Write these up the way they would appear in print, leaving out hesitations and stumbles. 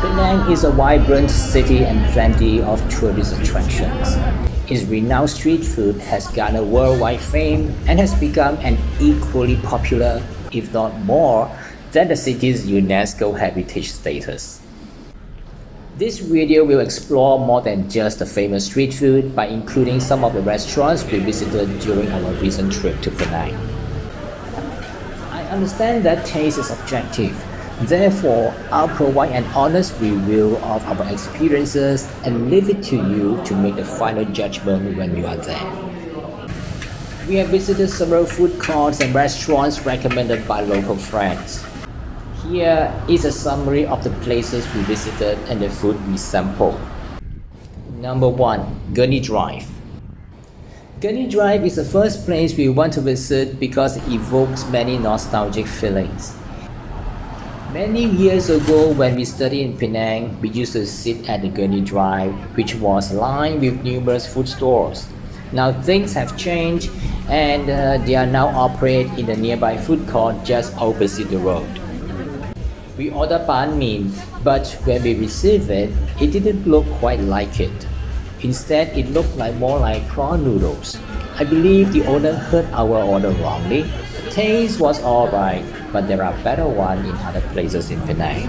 Penang is a vibrant city and plenty of tourist attractions. Its renowned street food has garnered worldwide fame and has become an equally popular, if not more, than the city's UNESCO heritage status. This video will explore more than just the famous street food by including some of the restaurants we visited during our recent trip to Penang. I understand that taste is objective. Therefore, I'll provide an honest review of our experiences and leave it to you to make the final judgment when you are there. We have visited several food courts and restaurants recommended by local friends. Here is a summary of the places we visited and the food we sampled. Number 1. Dwarf. Dwarf is the first place we want to visit because it evokes many nostalgic feelings. Many years ago when we studied in Penang, we used to sit at the Dwarf, which was lined with numerous food stores. Now things have changed and they are now operated in the nearby food court just opposite the road. We ordered banh mi, but when we received it, it didn't look quite like it. Instead, it looked more like prawn noodles. I believe the owner heard our order wrongly. The taste was alright, but there are better ones in other places in Penang.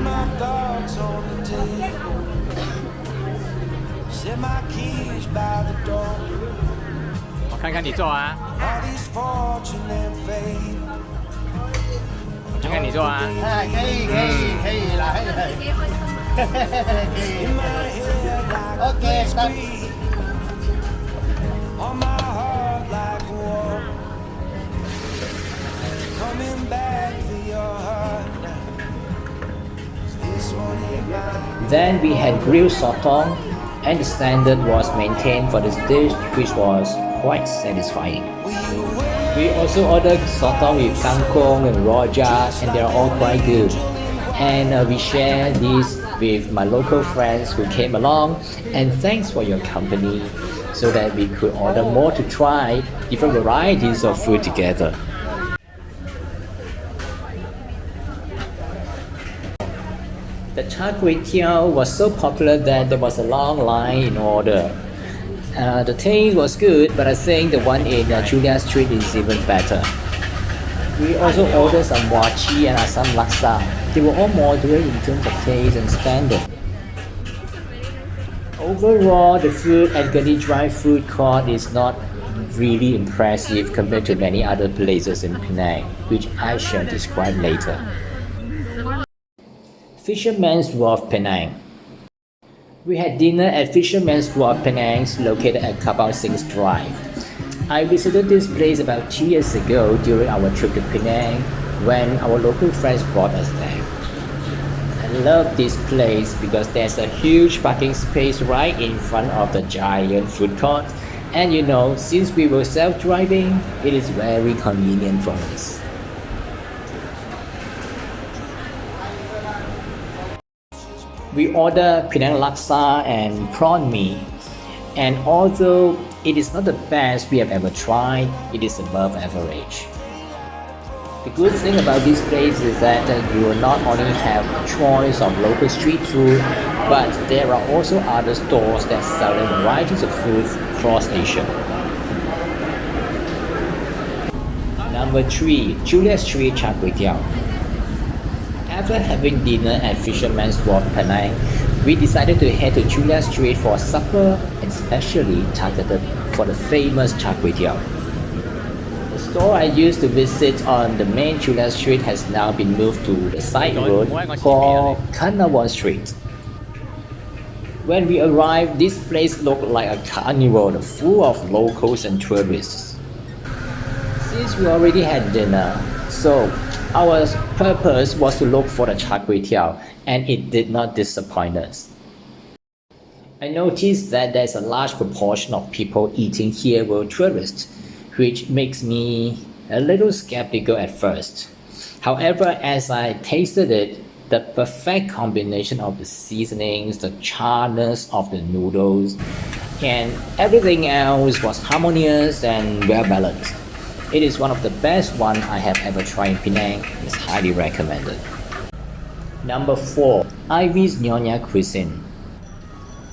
我看看你做啊，看看你做啊。可以啦，OK， stop。Then we had grilled sotong, and the standard was maintained for this dish, which was quite satisfying. We also ordered sotong with kangkong and rojak, and they are all quite good. And we shared these with my local friends who came along, and thanks for your company, so that we could order more to try different varieties of food together. The char-kway-teow was so popular that there was a long line in order. The taste was good, but I think the one in Julia Street is even better. We also ordered some wachi and some laksa. They were all moderate in terms of taste and standard. Overall, the food at Dwarf food court is not really impressive compared to many other places in Penang, which I shall describe later. Fishermans Dwarf Penang. We had dinner at Fishermans Dwarf Penang, located at Cabang 6 Drive. I visited this place about 2 years ago during our trip to Penang when our local friends brought us there. I love this place because there's a huge parking space right in front of the giant food court, and since we were self-driving, it is very convenient for us. We ordered Penang laksa and prawn mee, and although it is not the best we have ever tried, it is above average. The good thing about this place is that you will not only have a choice of local street food, but there are also other stores that sell varieties of foods across Asia. Number 3. Julia Street Char-kway-teow. After having dinner at Fisherman's Dwarf Penang, we decided to head to Julia Street for supper and specially targeted for the famous char-kway-teow. The store I used to visit on the main Julia Street has now been moved to the side road called Kanawon Street. When we arrived, this place looked like a carnival full of locals and tourists. Since we already had dinner, so our purpose was to look for the char-kway-teow, and it did not disappoint us. I noticed that there's a large proportion of people eating here were tourists, which makes me a little skeptical at first. However, as I tasted it, the perfect combination of the seasonings, the charness of the noodles, and everything else was harmonious and well balanced. It is one of the best ones I have ever tried in Penang. It's highly recommended. Number 4. Ivy's Yaa Cuisine.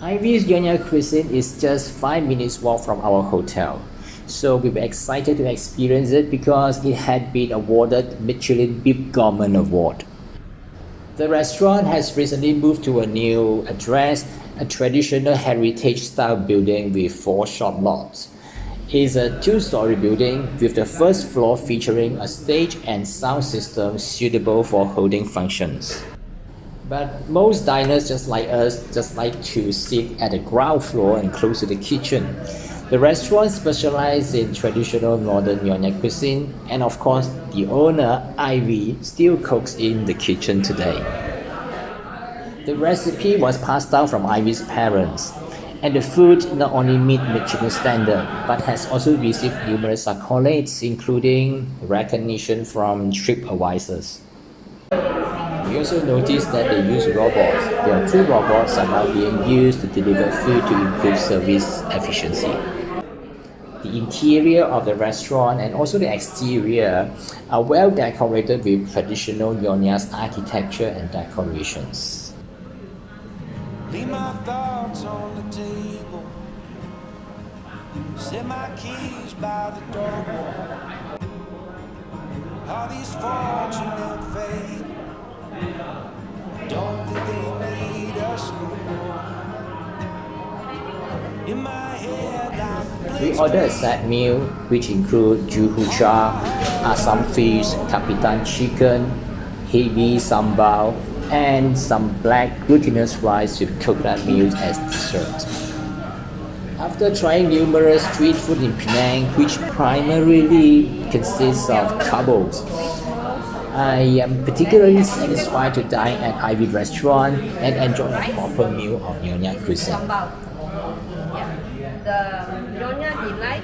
Ivy's Yaa Cuisine is just 5 minutes walk from our hotel. So we were excited to experience it because it had been awarded Michelin Bib Gourmet Award. The restaurant has recently moved to a new address, a traditional heritage-style building with 4 shop lots. It's a 2-story building with the first floor featuring a stage and sound system suitable for holding functions. But most diners just like us just like to sit at the ground floor and close to the kitchen. The restaurant specializes in traditional northern Yaa cuisine, and of course, the owner, Ivy, still cooks in the kitchen today. The recipe was passed down from Ivy's parents, and the food not only meets Michelin standard, but has also received numerous accolades, including recognition from TripAdvisor. We also noticed that they use robots. There are 2 robots are now being used to deliver food to improve service efficiency. The interior of the restaurant and also the exterior are well decorated with traditional Yonya's architecture and decorations. Leave my thoughts on the table. Set my keys by the door. All these fortunate fate. Don't think they need us no more. In my head, We ordered a set meal which include juhu cha, asam fish, kapitan chicken, heavy sambal, and some black glutinous rice with coconut milk as dessert. After trying numerous street food in Penang, which primarily consists of carbs, I am particularly satisfied to dine at Ivy restaurant and enjoy a proper meal of Yaa cuisine. The Nyonya delight.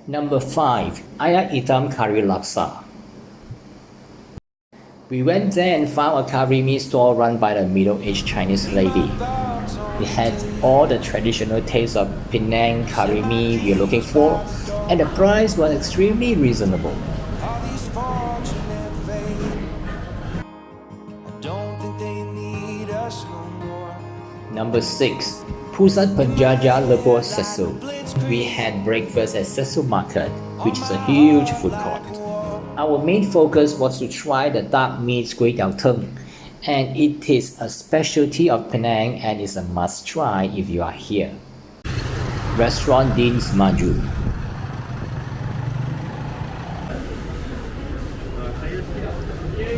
Number 5. Ayah Itam Curry Laksa. We went there and found a Karimi store run by the middle-aged Chinese lady. It had all the traditional tastes of Penang Karimi we are looking for, and the price was extremely reasonable. Number 6. Pusat Penjaja Lebur Sesu. We had breakfast at Sesu Market, which is a huge food court. Our main focus was to try the dark meat kway teow tung, and it is a specialty of Penang and is a must try if you are here. Restaurant Din's Maju.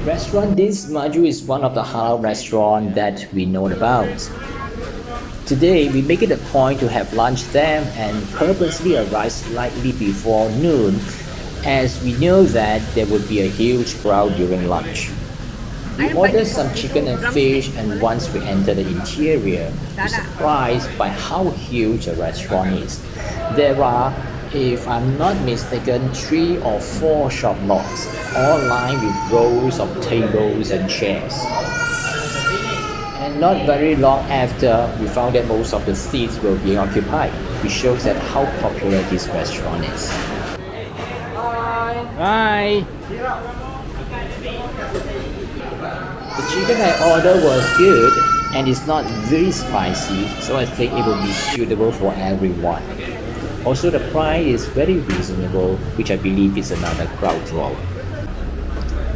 Restaurant Din's Maju is one of the halal restaurants that we know about. Today, we make it a point to have lunch there and purposely arrive slightly before noon, as we know that there would be a huge crowd during lunch. We ordered some chicken and fish, and once we enter the interior, we're surprised by how huge the restaurant is. There are, if I'm not mistaken, 3 or 4 shop lots, all lined with rows of tables and chairs. And not very long after, we found that most of the seats were being occupied, which shows that how popular this restaurant is. Bye. The chicken I ordered was good and it's not very spicy, so I think it will be suitable for everyone. Also, the price is very reasonable, which I believe is another crowd draw.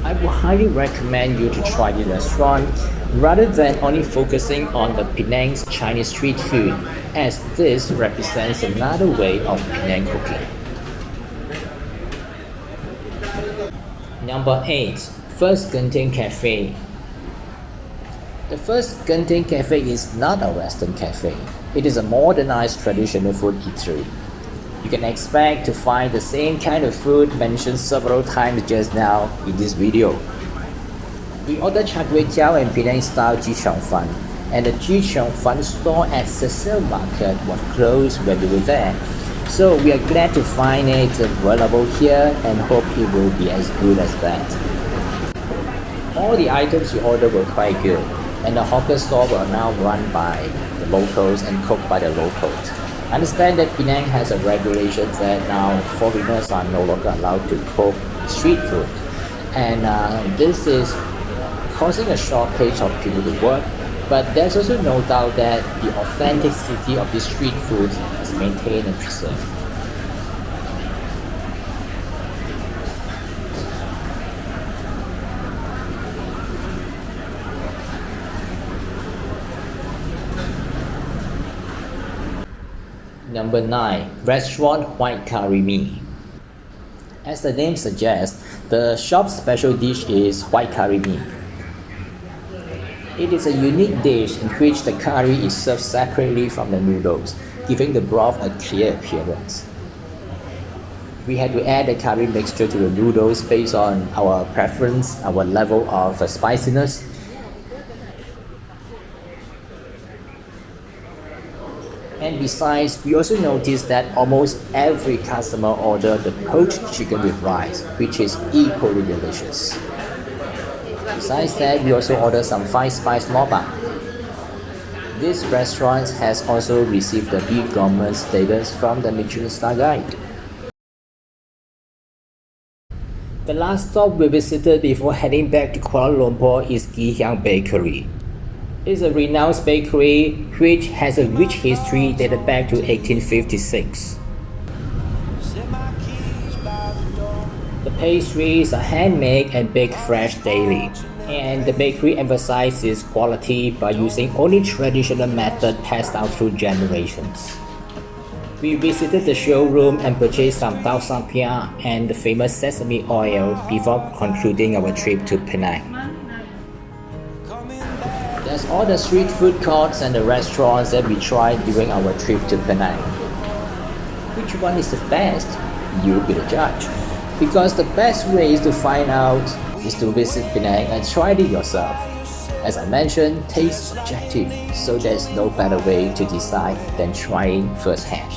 I would highly recommend you to try the restaurant rather than only focusing on the Penang's Chinese street food, as this represents another way of Penang cooking. Number 8. First Genting Cafe. The First Genting Cafe is not a Western cafe. It is a modernized traditional food eatery. You can expect to find the same kind of food mentioned several times just now in this video. We ordered char kway teow and Penang style ji chong fan, and the ji chong fan store at Cecil Market was closed when we were there. So we are glad to find it available here and hope it will be as good as that. All the items we ordered were quite good, and the hawker store were now run by the locals and cooked by the locals. I understand that Penang has a regulation that now foreigners are no longer allowed to cook street food, and this is causing a shortage of people to work, but there's also no doubt that the authenticity of the street food is maintained and preserved. Number 9. Restaurant White Karimi. As the name suggests, the shop's special dish is white karimi. It is a unique dish in which the curry is served separately from the noodles, giving the broth a clear appearance. We had to add the curry mixture to the noodles based on our preference, our level of spiciness. And besides, we also noticed that almost every customer ordered the poached chicken with rice, which is equally delicious. Besides that, we also ordered some 5-spice lobak. This restaurant has also received the B Gourmet status from the Michelin Star Guide. The last stop we visited before heading back to Kuala Lumpur is Gihyang Bakery. It's a renowned bakery which has a rich history dated back to 1856. The pastries are handmade and baked fresh daily, and the bakery emphasizes quality by using only traditional method passed down through generations. We visited the showroom and purchased some tau sampia and the famous sesame oil before concluding our trip to Penang. That's all the street food courts and the restaurants that we tried during our trip to Penang. Which one is the best? You be the judge. Because the best way to find out is to visit Penang and try it yourself. As I mentioned, taste is subjective, so there's no better way to decide than trying firsthand.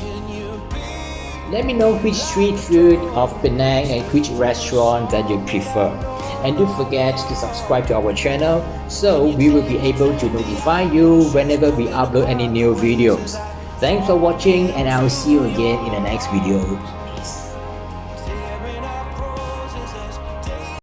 Let me know which street food of Penang and which restaurant that you prefer. And don't forget to subscribe to our channel so we will be able to notify you whenever we upload any new videos. Thanks for watching and I'll see you again in the next video.